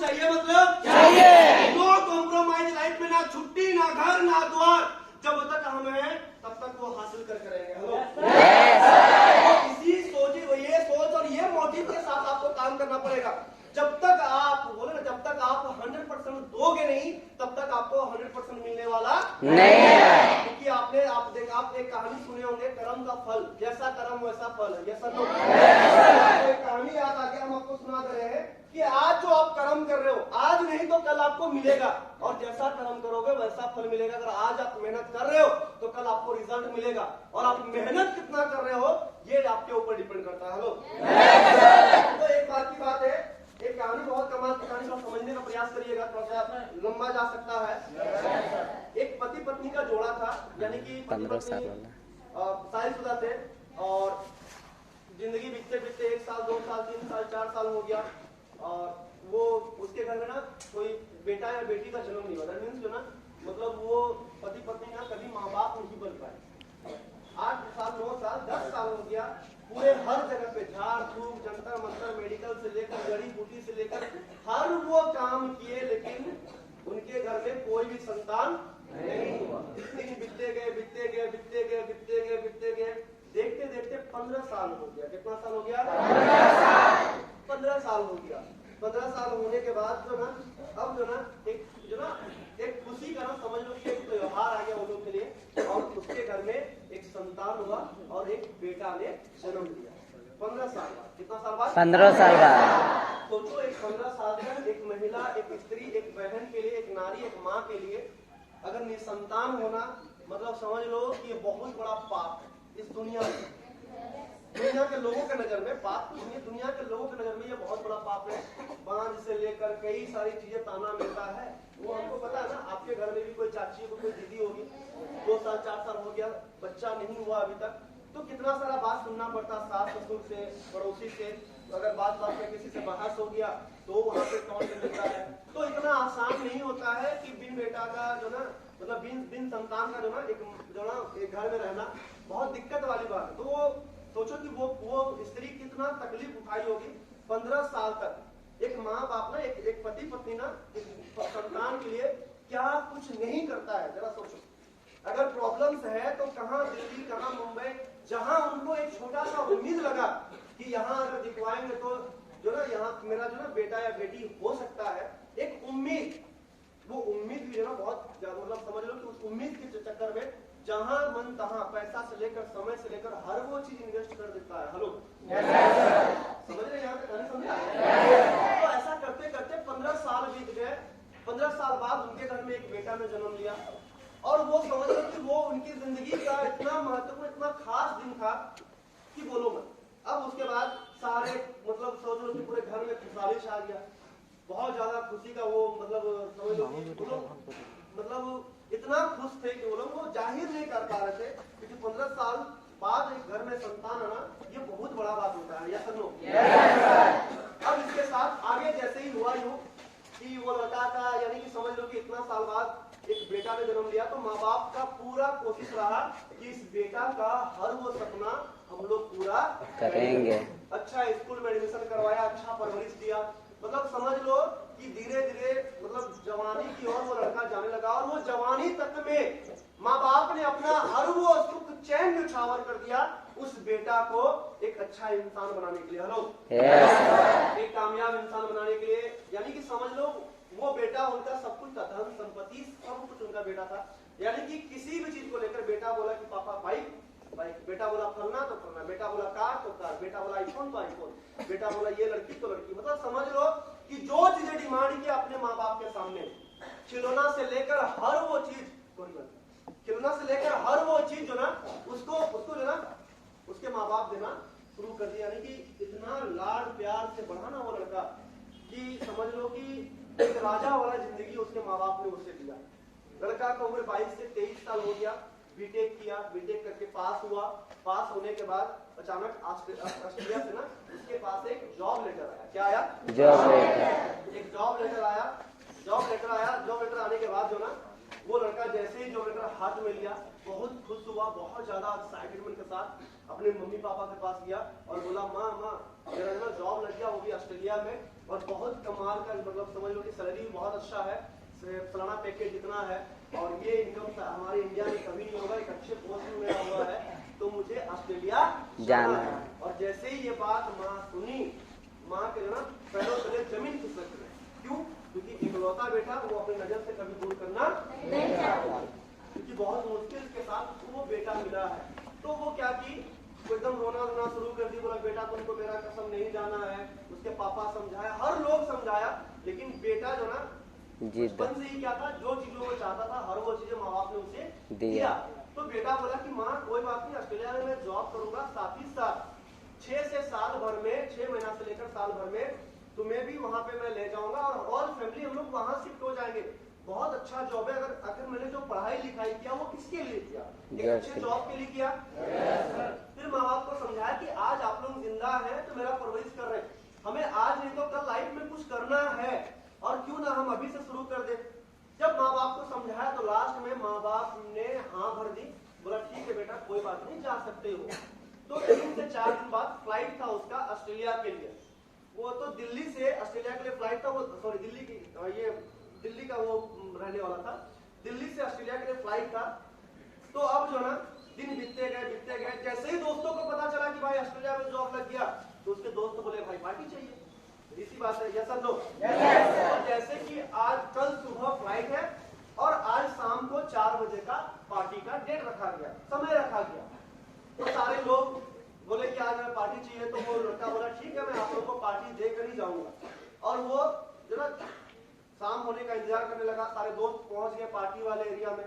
चाहिए मतलब चाहिए। नो कॉम्प्रोमाइज लाइफ में, ना छुट्टी ना घर ना द्वार, जब तक हम हैं तब तक वो हासिल कर करेंगे। हेलो इसी सोच, ये सोच और ये मोटिव के साथ आपको काम करना पड़ेगा। जब तक आप बोले ना, जब तक आप 100% दोगे नहीं तब तक आपको 100% मिलने वाला नहीं है। क्योंकि आप एक कहानी सुने होंगे, कर्म का फल, जैसा कर्म वैसा फल है। जैसा लोग एक कहानी याद आ गया, हम आपको सुना दे रहे हैं कि आज जो आप कर्म कर रहे हो, आज नहीं तो कल आपको मिलेगा, और जैसा कर्म करोगे वैसा फल मिलेगा। अगर आज आप मेहनत कर रहे हो तो कल आपको रिजल्ट मिलेगा, और आप मेहनत कितना कर रहे हो ये आपके ऊपर डिपेंड करता है। हेलो तो एक बात की बात है, एक कहानी बहुत कमाल की कहानी, आप समझने का प्रयास करिएगा, थोड़ा सा लंबा जा सकता है। एक पति पत्नी का जोड़ा था, यानी कि 15 साल शादीशुदा थे, और जिंदगी बीतते बीतते 1 साल 2 साल 3 साल 4 साल हो गया, और वो उसके घर में ना कोई बेटा या बेटी का जन्म नहीं हुआ। मीन्स जो ना मतलब वो पति पत्नी ना कभी माँ बाप नहीं बन पाए। 8 साल 9 साल 10 साल हो गया, पूरे हर जगह पे झाड़ फूक, जंतर मंतर, मेडिकल से लेकर जड़ी बूटी से लेकर हर वो काम किए, लेकिन उनके घर में कोई भी संतान नहीं हुआ। दिन बीतते गए बीतते गए बीतते गए बीतते गए बीतते गए, देखते देखते 15 साल हो गया। कितना साल हो गया? 15 साल हो गया। 15 साल होने के बाद जो ना अब जो ना एक खुशी का ना समझ लो कि एक त्योहार आ गया उन लोग के लिए, और उसके घर में एक संतान हुआ और एक बेटा ने जन्म लिया। 15 साल बाद। कितना साल बाद? 15 साल बाद। सोचो, एक 15 साल तक एक महिला, एक स्त्री, एक बहन के लिए, एक नारी, एक माँ के लिए अगर निसंतान होना, मतलब समझ लो कि ये बहुत बड़ा पाप है इस दुनिया में। दुनिया के लोगों के नजर में पाप, दुनिया के लोगों के नजर में ये बहुत बड़ा पाप है। बांझ से लेकर कई सारी चीजें ताना मिलता है, वो हमको पता है ना। आपके घर में भी कोई चाची को कोई दीदी होगी, 2 साल 4 साल हो गया, बच्चा नहीं हुआ अभी तक, तो कितना सारा बात सुनना पड़ता, सास ससुर से, पड़ोसी से। अगर बात में किसी से बहस हो गया तो वहां पे कौन से मिलता है। तो इतना आसान नहीं होता है कि बिन बेटा का जो ना मतलब बिन संतान का जो ना एक घर में रहना बहुत दिक्कत वाली बात है। तो वो सोचो कि वो स्त्री कितना तकलीफ उठाई होगी 15 साल तक। एक माँ बाप ना, एक पति पत्नी ना एक संतान के लिए क्या कुछ नहीं करता है, जरा सोचो। अगर प्रॉब्लम्स है तो कहाँ दिल्ली, कहाँ मुंबई, जहां उनको एक छोटा सा उम्मीद लगा कि यहाँ अगर दिखवाएंगे तो जो ना यहाँ मेरा जो ना बेटा या बेटी हो सकता है, एक उम्मीद, वो उम्मीद भी जो ना बहुत मतलब समझ लो कि उस उम्मीद के चक्कर में जहां मन तहां पैसा से लेकर समय से लेकर हर वो चीज इन्वेस्ट कर देता है। हेलो समझ रहे? यहाँ तक समझा? तो ऐसा करते करते 15 साल बीत गए। 15 साल बाद उनके घर में एक बेटा ने जन्म लिया, और वो समझ लो कि वो उनकी जिंदगी का इतना महत्वपूर्ण, इतना खास दिन था कि बोलो मत। अब उसके बाद सारे मतलब समझ लो कि पूरे घर में खुशहाली छा गया, बहुत ज्यादा खुशी का वो मतलब समझ लो कि मतलब इतना खुश थे कि वो लोग वो जाहिर नहीं कर पा रहे थे, क्योंकि 15 साल बाद एक घर में संतान आना ये बहुत बड़ा बात होता है। या सुनो, अब इसके साथ आगे जैसे ही हुआ यूं कि वो लड़का का, यानी कि समझ लो कि इतना साल बाद एक बेटा ने जन्म लिया, तो माँ बाप का पूरा कोशिश रहा कि इस बेटा का हर वो सपना हम लोग पूरा करेंगे। अच्छा स्कूल में एडमिशन करवाया, अच्छा परवरिश दिया, मतलब समझ लो कि धीरे धीरे मतलब जवानी की ओर वो लड़का जाने लगा, और वो जवानी तक में माँ बाप ने अपना हर वो सुख चैन न्यौछावर कर दिया उस बेटा को एक अच्छा इंसान बनाने के लिए। हेलो एक कामयाब इंसान बनाने के लिए, यानी कि समझ लो वो बेटा उनका सब कुछ था, धन संपत्ति सब कुछ उनका बेटा था। यानी कि किसी भी चीज को लेकर बेटा बोला कि पापा बाइक, बेटा बोला फलना तो फलना, बेटा बोला कार तो कार, बेटा बोला आईफोन तो आईफोन, बेटा बोला ये लड़की तो लड़की। मतलब समझ लो कि जो चीजें डिमांड किया अपने माँ बाप के सामने, खिलौना से लेकर हर वो चीज, खिलौना से लेकर हर वो चीज जो ना उसको जो ना उसके माँ बाप देना शुरू कर दिया। यानी कि इतना लाड प्यार से बढ़ा ना वो लड़का कि समझ लो कि एक राजा वाला जिंदगी उसके माँ बाप ने उससे दिया। लड़का का उम्र 22 से 23 साल हो गया, बीटेक किया, बीटेक करके पास हुआ। पास होने के बाद अचानक ऑस्ट्रेलिया से ना उसके पास एक जॉब लेटर आया। क्या आया? Job letter. एक जॉब लेटर आया। जॉब लेटर आने के बाद जो ना वो लड़का जैसे ही जॉब लेटर हाथ में लिया बहुत खुश हुआ, बहुत ज्यादा एक्साइटमेंट के साथ अपने मम्मी पापा के पास गया और बोला माँ मेरा ना जॉब लग गया, वो भी ऑस्ट्रेलिया में, और बहुत कमाल का, मतलब समझ लो कि सैलरी भी बहुत अच्छा है, सालाना पैकेज जितना है, और ये इनकम हमारे इंडिया में कभी नहीं होगा। एक अच्छे पोस्ट में मेरा हुआ है तो मुझे ऑस्ट्रेलिया जाना है। और जैसे ही ये बात माँ सुनी, माँ के ना पैरों तले जमीन खिसक गई। क्यों? क्योंकि इकलौता बेटा वो अपनी नजर से कभी दूर करना नहीं चाहता, क्योंकि बहुत मुश्किल के साथ वो बेटा मिला है। तो वो क्या की, वो एकदम रोना शुरू कर दी, बोला बेटा तुमको मेरा कसम नहीं जाना है। उसके पापा समझाया, हर लोग समझाया, लेकिन बेटा जो ना बचपन से ही क्या था, जो चीजों को चाहता था हर वो चीजें माँ बाप ने उसे दिया। तो बेटा बोला कि माँ कोई बात नहीं, ऑस्ट्रेलिया में मैं जॉब करूंगा, साथ ही साथ 6 से साल भर में, 6 महीना से लेकर साल भर में तुम्हें भी वहां पे मैं ले जाऊंगा, और ऑल फैमिली हम लोग वहां शिफ्ट हो जाएंगे। बहुत अच्छा जॉब है। अगर मैंने जो पढ़ाई लिखाई किया वो किसके लिए किया? एक अच्छे जॉब के लिए किया। फिर माँ बाप को समझाया कि आज आप लोग जिंदा हैं तो मेरा परवरिश कर रहे हैं, हमें आज नहीं तो कल लाइफ में कुछ करना है, और क्यों ना हम अभी से शुरू कर दे। जब माँ बाप को समझाया तो लास्ट में माँ बाप ने हाँ भर दी, बोला ठीक है बेटा कोई बात नहीं, जा सकते हो। तो 3 से 4 दिन बाद फ्लाइट था उसका ऑस्ट्रेलिया के लिए। वो तो दिल्ली से ऑस्ट्रेलिया के लिए फ्लाइट था, वो सॉरी दिल्ली की, ये दिल्ली का वो रहने वाला था, दिल्ली से ऑस्ट्रेलिया के लिए फ्लाइट था। तो अब जो ना दिन बीतते गए, जैसे ही दोस्तों को पता चला कि भाई ऑस्ट्रेलिया में जॉब लग गया, तो उसके दोस्त बोले भाई पार्टी चाहिए। इसी बात है, यस सर नो? और जैसे कि आज कल सुबह फ्लाइट है और आज शाम को 4 बजे का पार्टी का डेट रखा गया, समय रखा गया। तो सारे लोग बोले कि आज हमें पार्टी चाहिए, तो वो लड़का बोला ठीक है मैं आप लोगों को पार्टी देकर ही जाऊंगा। और वो जो ना शाम होने का इंतजार करने लगा, सारे दोस्त पहुंच गए पार्टी वाले एरिया में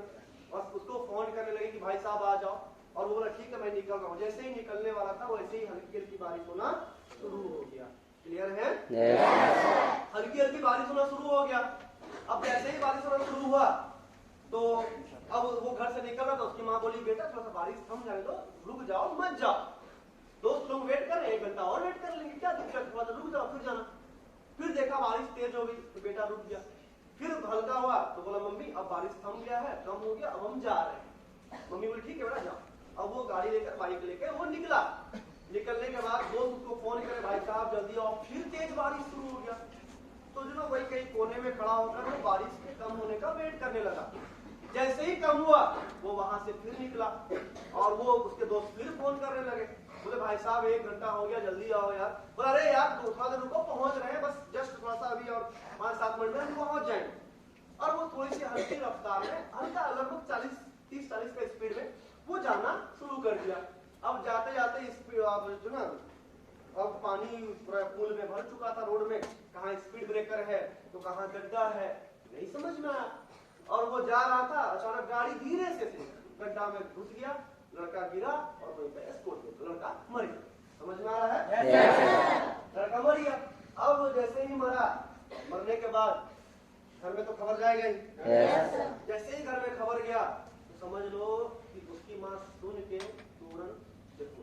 और उसको फोन करने लगे कि भाई साहब आ जाओ, और वो बोला ठीक है मैं निकल रहा हूँ। जैसे ही निकलने वाला था वैसे ही हल्की हल्की बारिश होना शुरू हो गया। क्लियर है? हल्की हल्की बारिश होना शुरू हो गया। अब जैसे ही बारिश होना शुरू हुआ तो अब वो घर से निकल रहा था, उसकी माँ बोली बेटा थोड़ा सा बारिश थम जाने दो, रुक जाओ मत जाओ, दोस्त लोग वेट कर रहे हैं, 1 घंटा और वेट कर लेंगे, क्या दिक्कत, थोड़ा सा रुक जाओ फिर जाना। फिर देखा बारिश तेज हो गई तो बेटा रुक गया। फिर हल्का हुआ तो बोला मम्मी अब बारिश थम गया है, कम हो गया, अब हम जा रहे हैं। मम्मी बोली ठीक है बेटा जाओ। अब वो गाड़ी लेकर, बाइक लेकर वो निकला। निकलने के बाद दोस्त उसको फोन करे भाई साहब जल्दी आओ, फिर तेज बारिश शुरू हो गया। तो जो ना वही कहीं कोने में खड़ा होकर वो बारिश के कम होने का वेट करने लगा। जैसे ही कम हुआ वो वहां से फिर निकला और वो उसके दोस्त फिर फोन करने लगे, बोले भाई साहब 1 घंटा हो गया जल्दी आओ यार। बोला अरे यार थोड़ा देर रुको, पहुंच रहे हैं बस, जस्ट थोड़ा सा अभी और 5-7 मिनट में हम पहुंच जाएंगे। और वो थोड़ी सी हल्की रफ्तार में, हल्का लगभग 30-40 के स्पीड में वो जाना शुरू कर दिया। अब जाते जाते जो ना अब पानी पुल में भर चुका था, रोड में कहाँ स्पीड ब्रेकर है तो कहाँ गड्ढा है नहीं समझ में आया। और वो जा रहा था, अचानक गाड़ी धीरे से गड्ढा में घुस गया, लड़का गिरा और वहीं पे स्पॉट पे लड़का मर गया। समझ में आ रहा है? लड़का मर गया। अब जैसे ही मरा, मरने के बाद घर में तो खबर जाएगा ही। जैसे ही घर में खबर गया तो समझ लो कि उसकी माँ सुन के तुरंत देखो,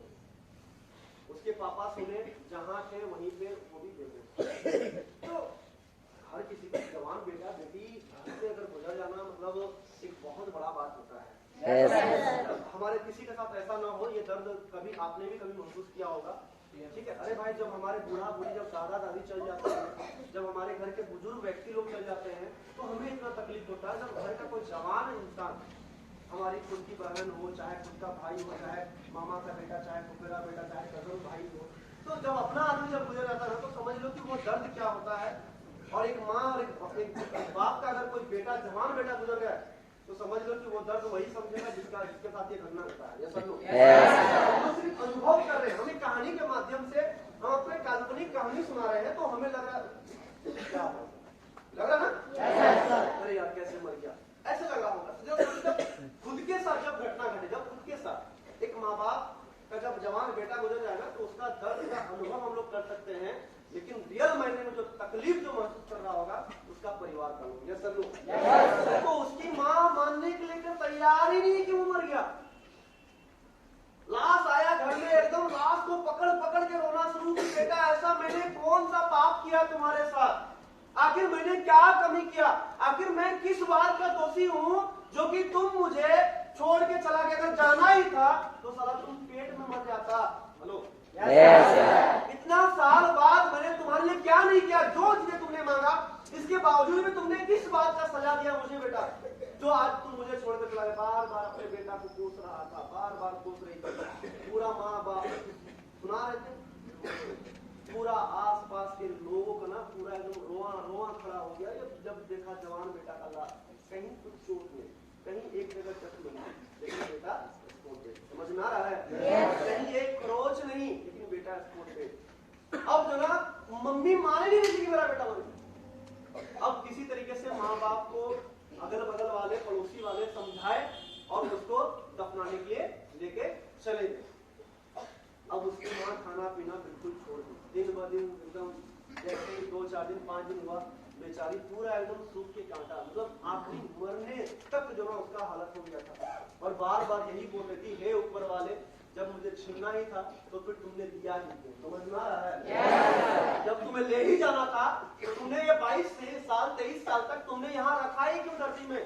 उसके पापा सुने, जहाँ थे वहीं पे वो भी देखो। तो हर किसी का जवान बेटा बेटी से अगर गुजर जाना मतलब एक बहुत बड़ा बात होता है। हमारे किसी के साथ ऐसा ना हो, ये दर्द कभी आपने भी कभी महसूस किया होगा, ठीक है? अरे भाई जब हमारे बूढ़ा बूढ़ी, जब दादा दादी चल जाते हैं, जब हमारे घर के बुजुर्ग व्यक्ति लोग चल जाते हैं तो हमें इतना तकलीफ होता है। जब घर का कोई जवान इंसान, हमारी खुद की बहन हो, चाहे खुद का भाई हो, चाहे मामा का बेटा, चाहे फुफेरा बेटा, चाहे कजन भाई हो, तो जब अपना आदमी जब गुजर जाता है तो समझ लो कि वो दर्द क्या होता है। और एक माँ और एक बाप का अगर कोई बेटा, जवान बेटा गुजर गया तो समझ लो कि वो दर्द वही समझेगा जिसके साथ ये घटना होता है। ये सब लोग हम सिर्फ अनुभव कर रहे हैं, हमें कहानी के माध्यम से हम अपने काल्पनिक कहानी सुना रहे हैं, तो हमें लग रहा क्या लग रहा ना, अरे यार कैसे मर गया, ऐसे लगा होगा। जब खुद के साथ जब घटना घटे, जब खुद के साथ एक माँ बाप का जब जवान बेटा गुजर जाएगा तो उसका दर्द का अनुभव हम लोग कर सकते हैं, लेकिन रियल मायने में जो तकलीफ जो महसूस कर रहा होगा उसका परिवार का लोग, ये सब लोग। तो उसकी माँ मानने के लिए तैयार ही नहीं कि वो मर गया। लाश आया घर में, एकदम लाश को पकड़ पकड़ के रोना शुरू की, बेटा ऐसा मैंने कौन सा पाप किया तुम्हारे साथ, आखिर मैंने क्या कमी किया, आखिर मैं किस बात का दोषी हूँ जो कि तुम मुझे छोड़ के चला गया। अगर जाना ही था तो साला तुम पेट में मर जाता। हेलो, इतना इतना साल बाद मैंने तुम्हारे लिए क्या नहीं किया, जो चीजें तुमने मांगा, इसके बावजूद भी तुमने किस बात का सजा दिया मुझे बेटा, जो आज तुम मुझे छोड़कर चला गया। बार बार अपने बेटा को कोस रहा था, बार बार कोस रही थी, पूरा माँ बाप सुना रहे थे, पूरा आस पास के लोगों का ना पूरा एकदम रोआ रोआ खड़ा हो गया जब देखा जवान बेटा का लाश, कहीं कुछ चोट नहीं, कहीं एक जगह जख्म नहीं, लेकिन बेटा स्पोर्ट पे, समझ में आ रहा है, कहीं एक खरोच नहीं, लेकिन बेटा स्पोर्ट पे। अब जो ना मम्मी माने नहीं रही कि मेरा बेटा मर, अब किसी तरीके से माँ बाप को अगल बगल वाले पड़ोसी वाले समझाए और उसको दफनाने के लिए लेके चले गए। अब उसकी माँ खाना पीना बिल्कुल छोड़ दी, दिन ब दिन एकदम जैसे 2-4 दिन 5 दिन हुआ, बेचारी पूरा एकदम सूख के कांटा, मतलब आखिरी मरने तक जो ना उसका हालत हो गया था। और बार बार यही बोल रही थी, हे ऊपर वाले, जब मुझे छीनना ही था तो फिर तुमने दिया ही क्यों, समझ में आ रहा है? जब तुम्हें ले ही जाना था तो तुमने ये 22 साल 23 साल तक तुमने यहाँ रखा ही क्यों धरती में,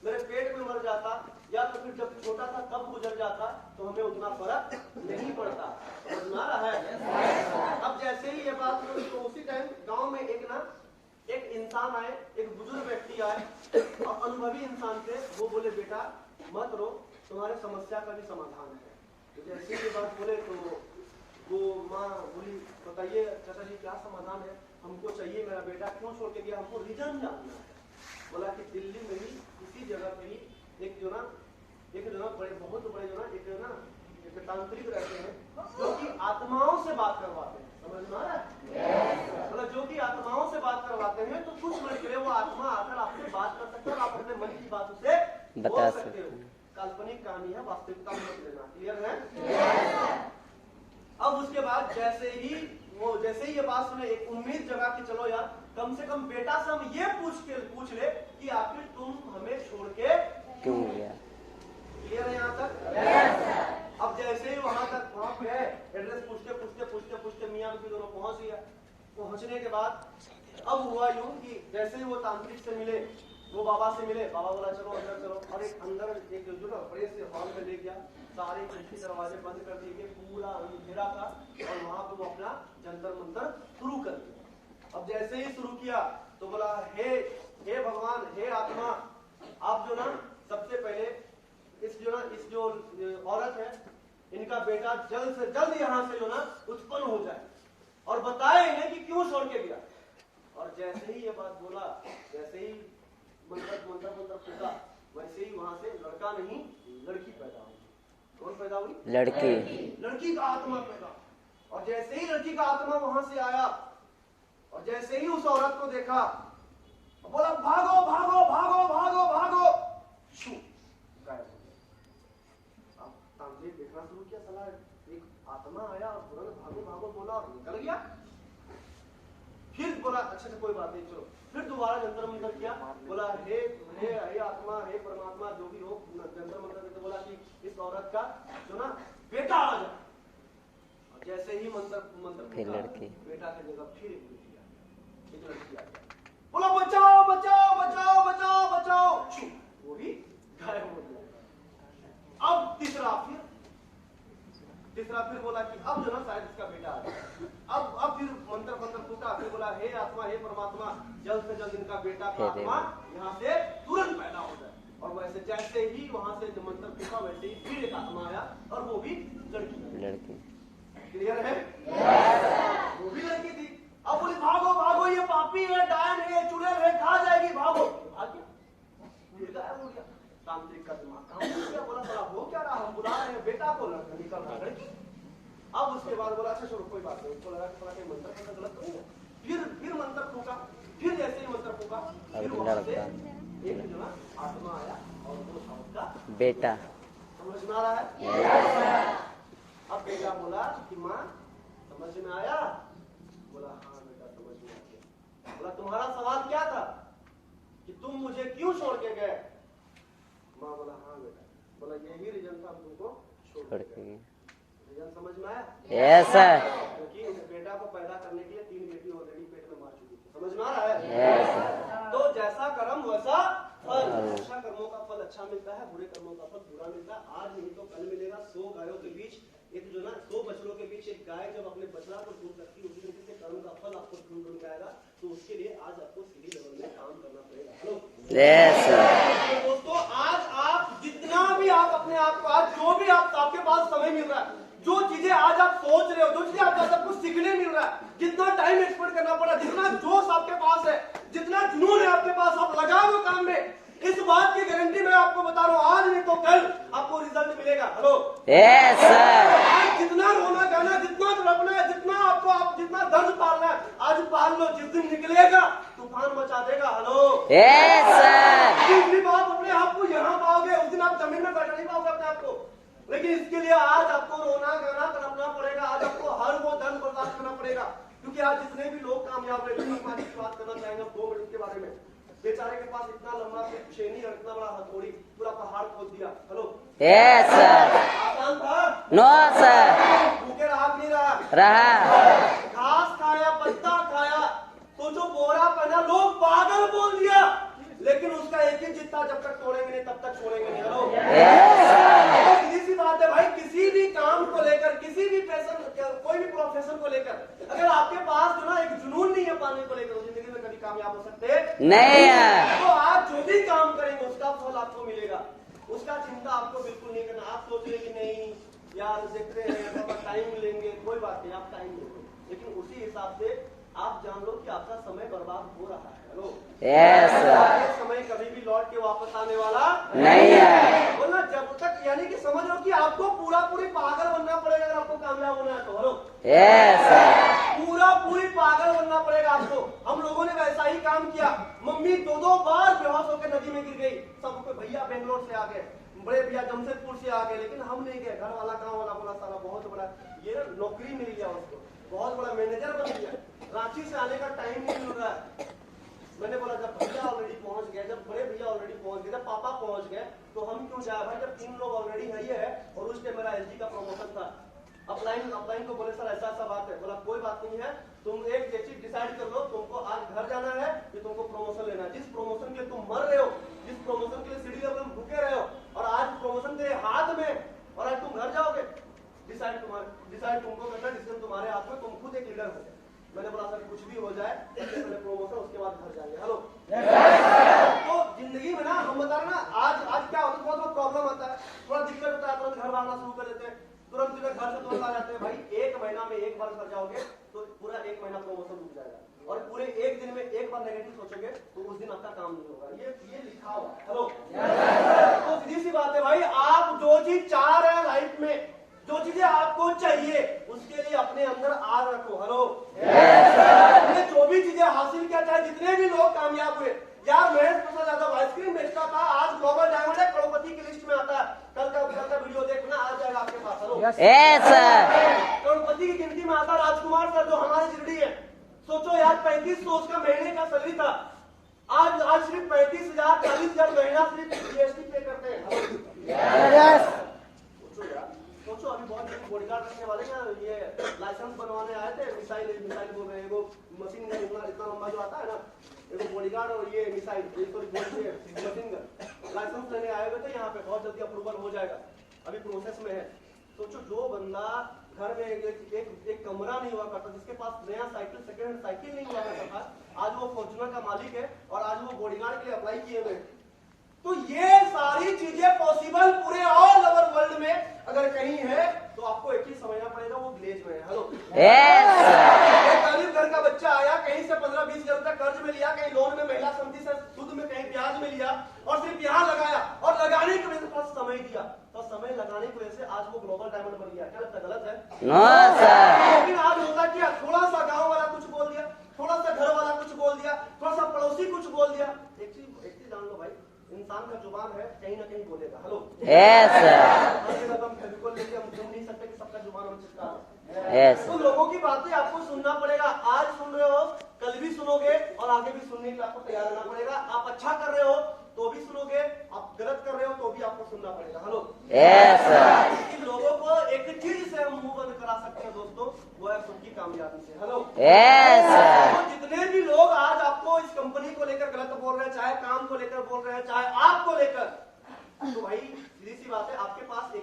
मेरे पेट में मर जाता या तो फिर जब छोटा था तब गुजर जाता तो हमें उतना फर्क नहीं पड़ता, समझ में आ रहा है? अब जैसे ही ये बात हुई तो उसी टाइम गांव में एक इंसान आए, एक बुजुर्ग व्यक्ति आए और अनुभवी इंसान थे, वो बोले बेटा मत रो, तुम्हारे समस्या का भी समाधान है। तो जैसे ये बात बोले तो वो माँ बोली बताइए चाचा जी क्या समाधान है, हमको चाहिए, मेरा बेटा क्यों छोड़ के गया, हमको रीजन जानना है। बोला कि दिल्ली में ही किसी जगह पे ही एक जो ना बड़े बहुत बड़े एक तांत्रिक रहते हैं जो कि आत्माओं से बात करवाते हैं, समझ में आ रहा है? मतलब जो कि आत्माओं से बात करवाते हैं तो कुछ मिनट के लिए वो आत्मा आकर आपसे बात कर सकते हैं, आप अपने मन की बात उसे बता सकते हो। काल्पनिक कहानी है, वास्तविकता मत लेना, क्लियर है? अब उसके बाद जैसे ही ये बात सुने, एक उम्मीद जगा कि चलो यार कम से कम बेटा से हम ये पूछ ले कि आखिर तुम हमें छोड़ के क्यों गया। क्लियर है यहाँ तक? अब जैसे ही वहां पे एड्रेस पूछते मियां भी दोनों पहुंच गया। पहुंचने के बाद अब हुआ यूं कि जैसे ही वो तांत्रिक से मिले, वो बाबा से मिले, बाबा बोला चलो अंदर चलो, और एक अंदर एक जो ना बड़े से हॉल में ले गया, सारे खिड़की दरवाजे बंद कर दिए, पूरा अंधेरा था और वहां पे वो अपना जंतर मंतर शुरू कर दिया। अब जैसे ही शुरू किया तो बोला हे भगवान, हे आत्मा, आप जो ना सबसे पहले इस जो औरत है इनका बेटा जल्द से जल्द यहाँ से जो ना उत्पन्न हो जाए और बताए इन्हें कि क्यों छोड़ के गया। और जैसे ही ये बात बोला, जैसे ही मंत्र फूका, वैसे ही वहां से लड़का नहीं लड़की पैदा हुई। कौन पैदा हुई? लड़की का आत्मा पैदा। और जैसे ही लड़की का आत्मा वहां से आया और जैसे ही उस औरत को देखा, बोला भागो भागो भागो भागो भागो, गायब हो गया। अब तांत्रिक देखना शुरू किया, साला एक आत्मा आया और तुरंत भागो भागो बोला और निकल गया। फिर बोला अच्छा कोई बात नहीं, चलो फिर दोबारा जंतर मंतर किया, बोला हे आत्मा, हे परमात्मा, जो भी हो, जंतर मंतर करके बोला कि इस औरत का जो ना बेटा आ जाए। और जैसे ही मंत्र लड़की बेटा की जगह फिर एक लड़की आ गया, बोला बचाओ बचाओ बचाओ बचाओ बचाओ, वो भी गायब हो गया। अब तीसरा फिर बोला कि अब जो ना शायद इसका बेटा आ गया। अब फिर मंत्र फूका, फिर बोला हे आत्मा, हे परमात्मा, जल्द से जल्द इनका बेटा का आत्मा यहाँ से तुरंत पैदा हो जाए। और वैसे जैसे ही वहां से मंत्र फूका, वैसे ही फिर एक आत्मा आया और वो भी लड़की। क्लियर है? वो भी लड़की थी। अब बोली भागो भागो, ये पापी है, डायन है, चुड़ैल है, खा जाएगी, भागो। भाग गया, फिर गायब हो गया। तांत्रिक का दिमाग काम हो गया, बोला बड़ा हो क्या रहा, हम बुला रहे हैं बेटा को, लड़का निकल रहा लड़की। अब उसके बाद बोला अच्छा चलो कोई बात नहीं, उसको लगा कि थोड़ा मंत्र गलत तो नहीं है। फिर मंत्र फूका, फिर जैसे ही मंत्र फूका, फिर वहां से एक जो ना आत्मा आया और वो था उसका बेटा। समझ में आ रहा है? अब बेटा बोला कि माँ समझ में आया? बोला हाँ बेटा समझ में आ गया। बोला तुम्हारा सवाल क्या था कि तुम मुझे क्यों छोड़ के गए? माँ बोला हाँ बेटा। बोला यही रीजन था तुमको छोड़ के। रीजन समझ में आया? Yes sir. क्योंकि इस बेटा को पैदा करने के लिए 3 बेटी ऑलरेडी पेट में मार चुकी थी। समझ में आ रहा है? यस। तो जैसा कर्म वैसा फल। अच्छा कर्मों का फल अच्छा मिलता है, बुरे कर्मों का फल बुरा मिलता है। आज नहीं तो कल मिलेगा। 100 गायों के बीच एक जो ना 100 बछड़ों के बीच एक गाय जब अपने बछड़ा को दूध रखती है कर्म का फल आपको ढूंढ ढूंढ के आएगा। तो उसके लिए आज आपको सीढ़ी लेवल में काम करना पड़ेगा। Hello yes sir. तो दोस्तों, आज आप जितना भी आप अपने आप को, आज जो भी आपके पास समय मिल रहा है, जो चीजें आज आप सोच रहे हो, जो चीजें आपको सब कुछ सीखने मिल रहा है, जितना टाइम एक्सपेंड करना पड़ा, जितना जोश आपके पास है, जितना जुनून है आपके पास, आप लगा दो काम में। इस बात की गारंटी मैं आपको बता रहा हूँ, आज नहीं तो कल आपको रिजल्ट मिलेगा। Hello yes sir. आज जितना रोना गाना, जितना तड़पना है, जितना आपको आप जितना दर्द पालना है, आज पाल लो। जिस दिन निकलेगा तूफान मचा देगा। Hello yes sir. जिस दिन आप अपने आप को यहाँ पाओगे, उस दिन आप जमीन में बैठा नहीं पाओगे अपने आप को। लेकिन इसके लिए आज आपको रोना गाना तड़पना पड़ेगा। आज आपको हर वो दर्द बर्दाश्त करना पड़ेगा। क्योंकि आज जितने भी लोग कामयाब रहे, की बात करना चाहेंगे 2 मिनट के बारे में। बेचारे के पास इतना लंबा छेनी और इतना बड़ा हथौड़ी, पूरा पहाड़ खोद दिया। Hello yes sir. आसान था? No sir. भूखे रहा कि नहीं रहा? रहा। घास खाया, पत्ता खाया, तो जो बोरा पहना, लोग पागल बोल दिया। लेकिन उसका एक ही जिद था, जब तक तोड़ेंगे नहीं तब तक छोड़ेंगे नहीं। Hello yes sir. तो सीधी सी बात है भाई, किसी भी काम को लेकर, किसी भी पैशन, कोई भी प्रोफेशन को लेकर, अगर आपके पास जो ना एक जुनून नहीं है पाने को लेकर, जिंदगी में कभी कामयाब हो सकते नहीं है। तो आप जो भी काम करेंगे उसका फल आपको मिलेगा। उसका चिंता आपको बिल्कुल नहीं करना। आप सोच रहे कि नहीं यार देखते हैं, टाइम लेंगे, कोई बात नहीं, आप टाइम लेंगे, लेकिन उसी हिसाब से आप जान लो कि आपका समय बर्बाद हो रहा है। Hello yes sir. ये समय कभी भी लौट के वापस आने वाला नहीं है। बोला जब तक, यानी कि समझ लो कि आपको पूरी पागल बनना पड़ेगा अगर आपको कामयाब होना है तो। Hello yes sir. पूरी पागल बनना पड़ेगा आपको। हम लोगों ने वैसा ही काम किया। मम्मी 2 बार बेहोश होकर नदी में गिर गई। सबको भैया बेंगलोर से आ गए, बड़े भैया जमशेदपुर से आ गए, लेकिन हम नहीं गए। घर वाला गाँव वाला बोला सारा बहुत बड़ा ये नौकरी मिल गया उसको, बहुत बड़ा मैनेजर बन गया, रांची से आने का टाइम नहीं मिल रहा है। मैंने बोला जब भैया ऑलरेडी पहुंच गए, जब बड़े भैया ऑलरेडी पहुंच गए, जब पापा पहुंच गए, तो हम क्यों जाए भाई, जब 3 लोग ऑलरेडी है। और उस टाइम मेरा एलजी का प्रमोशन था। अपलाइन को बोले सर ऐसा ऐसा बात है। बोला कोई बात नहीं है, तुम एक चीज डिसाइड कर लो, तुमको आज घर जाना है कि तुमको प्रमोशन लेना है। जिस प्रमोशन के लिए तुम मर रहे हो, जिस प्रमोशन के लिए सीढ़ी लेवल में भूखे रहे हो, और आज प्रमोशन तेरे हाथ में, और आज तुम घर जाओगे, डिसाइड तुमको करना है, डिसीजन तुम्हारे हाथ में, तुम खुद एक लीडर हो। मैंने बोला सर कुछ भी हो जाए, पहले प्रमोशन, उसके बाद घर जाएंगे। हेलो तो जिंदगी में ना हम बता रहे ना, आज क्या होता है, बहुत प्रॉब्लम आता है, थोड़ा दिक्कत होता है, तुरंत घर भागना शुरू कर देते हैं, तुरंत घर से तुरंत आ जाते हैं। भाई 1 महीना में 1 बार घर जाओगे तो पूरा 1 महीना प्रमोशन रुक जाएगा, और पूरे 1 दिन में 1 बार नेगेटिव सोचोगे तो उस दिन आपका काम नहीं होगा। ये लिखा हुआ। हेलो तो सीधी सी बात है भाई, आप जो चीज चाह रहे हैं लाइफ में, जो चीजें आपको चाहिए, उसके लिए अपने अंदर आग रखो। हेलो जो भी चीजें हासिल किया, चाहे जितने भी लोग कामयाब हुए, यार महेश प्रसाद यादव आइसक्रीम बेचता था, आज ग्लोबल डायमंड है, करोड़पति की लिस्ट में आता है। कल का वीडियो देखना, आ जाएगा आपके पास। Hello yes sir. करोड़पति की गिनती में आता राजकुमार सर, जो हमारे शिरडी है। सोचो यार 3500 उसका महीने का सैलरी था, आज सिर्फ 35,000 40,000 महीना सिर्फ जीएसटी पे करते हैं। सोचो अभी बहुत बॉडीगार्ड रखने वाले ना, ये लाइसेंस बनवाने आए थे, मिसाइल बोल रहे हैं, वो मशीन गन इतना लंबा जो आता है ना, एक बॉडीगार्ड और ये मिसाइल, मशीन गन लाइसेंस लेने आए हुए थे यहाँ पे। बहुत जल्दी अप्रूवल हो जाएगा, अभी प्रोसेस में है। सोचो जो बंदा घर में एक कमरा नहीं हुआ करता, जिसके पास नया साइकिल, सेकेंड हैंड साइकिल नहीं हुआ करता था, आज वो फॉर्च्यूनर का मालिक है, और आज वो बॉडीगार्ड के लिए अप्लाई किए हुए। तो ये सारी चीजें पॉसिबल पूरे ऑल ओवर वर्ल्ड में अगर कहीं है, तो आपको एक ही समझना पड़ेगा, वो विलेज में है। हेलो गरीब घर का बच्चा आया, कहीं से 15-20 हजार रुपया कर्ज में लिया, कहीं लोन में, महिला समिति से सूद में, कहीं ब्याज में लिया, और सिर्फ यहाँ लगाया, और लगाने की वजह से थोड़ा समय दिया, तो समय लगाने की वजह से आज वो ग्लोबल डायमंड बन गया। क्या लगता है, गलत है? No sir. लेकिन आज होता क्या, थोड़ा सा गाँव वाला कुछ बोल दिया, थोड़ा सा घर वाला कुछ बोल दिया, थोड़ा सा पड़ोसी कुछ बोल दिया। एक चीज जान लो भाई, इंसान का जुबान है, कहीं ना कहीं बोलेगा। Hello yes sir. हम फेविकोल लेके हम सुन नहीं सकते कि सबका जुबान हम चिपका है। यस। तो लोगों की बातें आपको सुनना पड़ेगा। आज सुन रहे हो, कल भी सुनोगे, और आगे भी सुनने के लिए आपको तैयार रहना पड़ेगा। आप अच्छा कर रहे हो तो भी सुनोगे, आप गलत कर रहे हो तो भी आपको सुनना पड़ेगा। Hello yes sir. इन लोगों को एक चीज से हम मुंह बंद करा सकते हैं दोस्तों, वो है खुद की कामयाबी से। Hello yes sir. तो जितने भी लोग आज आपको इस कंपनी को लेकर गलत बोल रहे हैं, चाहे काम को लेकर बोल रहे हैं, चाहे आपको लेकर, तो भाई सीधी सी बात है, आपके पास एक